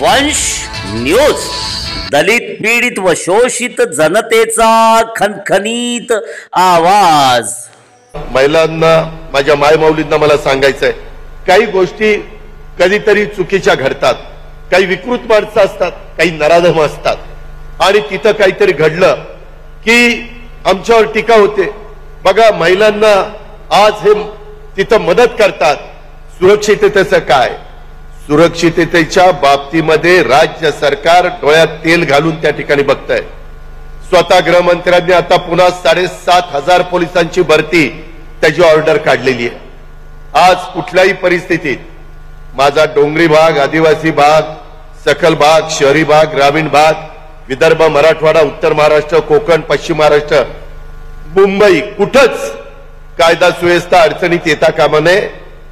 वंश न्यूज, दलित पीडित व शोषित जनतेचा खनखनीत आवाज। महिलांना, माझ्या मायमाऊलींना मला सांगायचंय, काही गोष्टी कधीतरी चुकीच्या घडतात, काही विकृत माणसं असतात, काही नराधम असतात आणि तिथं काहीतरी घडलं की आमच्यावर टीका होते। बघा, महिलांना आज हे तिथं मदत करतात, सुरक्षिततेचं काय? सुरक्षिततेच्या बाबतीमध्ये राज्य सरकार डोळ्यात तेल घालून त्या ठिकाणी बघतंय। स्वतः गृहमंत्र्यांनी आता पुन्हा 7,500 पोलिसांची भरती त्याची ऑर्डर काढलेली आहे। आज कुठल्याही परिस्थितीत माझा डोंगरी भाग, आदिवासी भाग, सखल भाग, शहरी भाग, ग्रामीण भाग, विदर्भ, मराठवाडा, उत्तर महाराष्ट्र, कोकण, पश्चिम महाराष्ट्र, मुंबई, कुठंच कायदा सुव्यवस्था अडचणीत येता कामा नये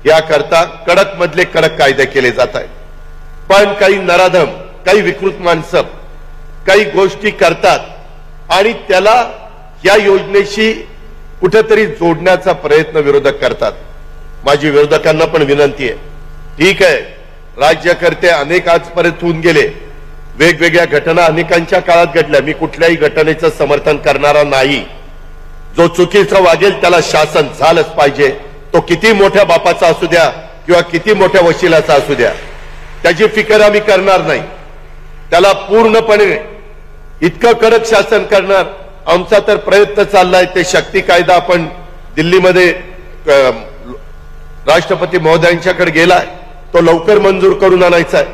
याकरता कडक मधले कडक कायदे केले जात आहेत। पण काही नराधम, काही विकृत माणसं काही गोष्टी करतात आणि त्याला या योजनेशी कुठेतरी जोडण्याचा प्रयत्न विरोधक करतात। माझी विरोधकांना पण विनंती आहे, ठीक आहे, राज्यकर्ते अनेक आजपर्यंत होऊन गेले, वेगवेगळ्या घटना अनेकांच्या काळात घडल्या, मी कुठल्याही घटनेचं समर्थन करणारा नाही। जो चुकीचा वागेल त्याला शासन झालंच पाहिजे, तो किती मोठ्या बापाचा असू द्या किंवा किती मोठ्या वशिलाचा असू द्या, त्याची फिकर आम्ही करणार नाही। त्याला पूर्णपणे इतकं कडक शासन करणार आमचा तर प्रयत्न चाललाय। ते शक्ती कायदा आपण दिल्लीमध्ये राष्ट्रपती महोदयांच्याकडे गेलाय, तो लवकर मंजूर करून आणायचा आहे।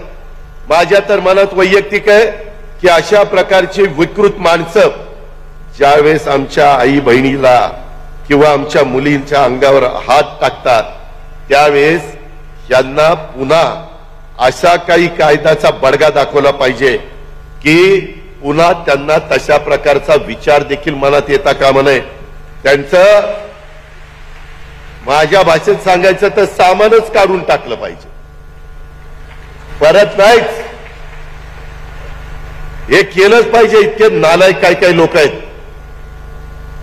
माझ्या तर मनात वैयक्तिक आहे की अशा प्रकारची विकृत माणसं ज्यावेळेस आमच्या आई बहिणीला किंवा आमच्या मुलींच्या अंगावर हात टाकतात त्यावेळेस यांना पुन्हा अशा काही कायद्याचा बडगा दाखवला पाहिजे की पुन्हा त्यांना तशा प्रकारचा विचार देखील मनात येता कामा नये। त्यांचं माझ्या भाषेत सांगायचं तर सामानच काढून टाकलं पाहिजे, परत नाहीच। हे केलंच पाहिजे। इतके नालायक काय काय लोक आहेत।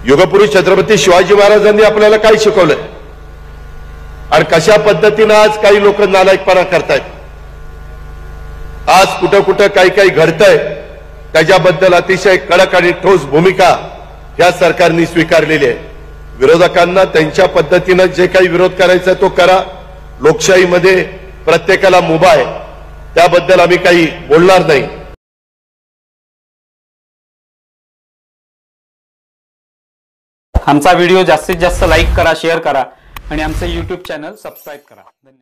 युगपुरुष छत्रपती शिवाजी महाराजांनी आपल्याला काय शिकवलंय आणि कशा पद्धतीने आज काही लोक नालायकपणा करतायत। आज कुठं कुठं काही काही घडतंय त्याच्याबद्दल अतिशय कडक आणि ठोस भूमिका या सरकारने स्वीकारलेली आहे। विरोधकांना त्यांच्या पद्धतीनं जे काही विरोध करायचा तो करा, लोकशाहीमध्ये प्रत्येकाला मुभा आहे, त्याबद्दल आम्ही काही बोलणार नाही। आमचा व्हिडिओ जास्तीत जास्त लाईक करा, शेअर करा आणि आमचे YouTube चॅनल सबस्क्राईब करा। धन्यवाद।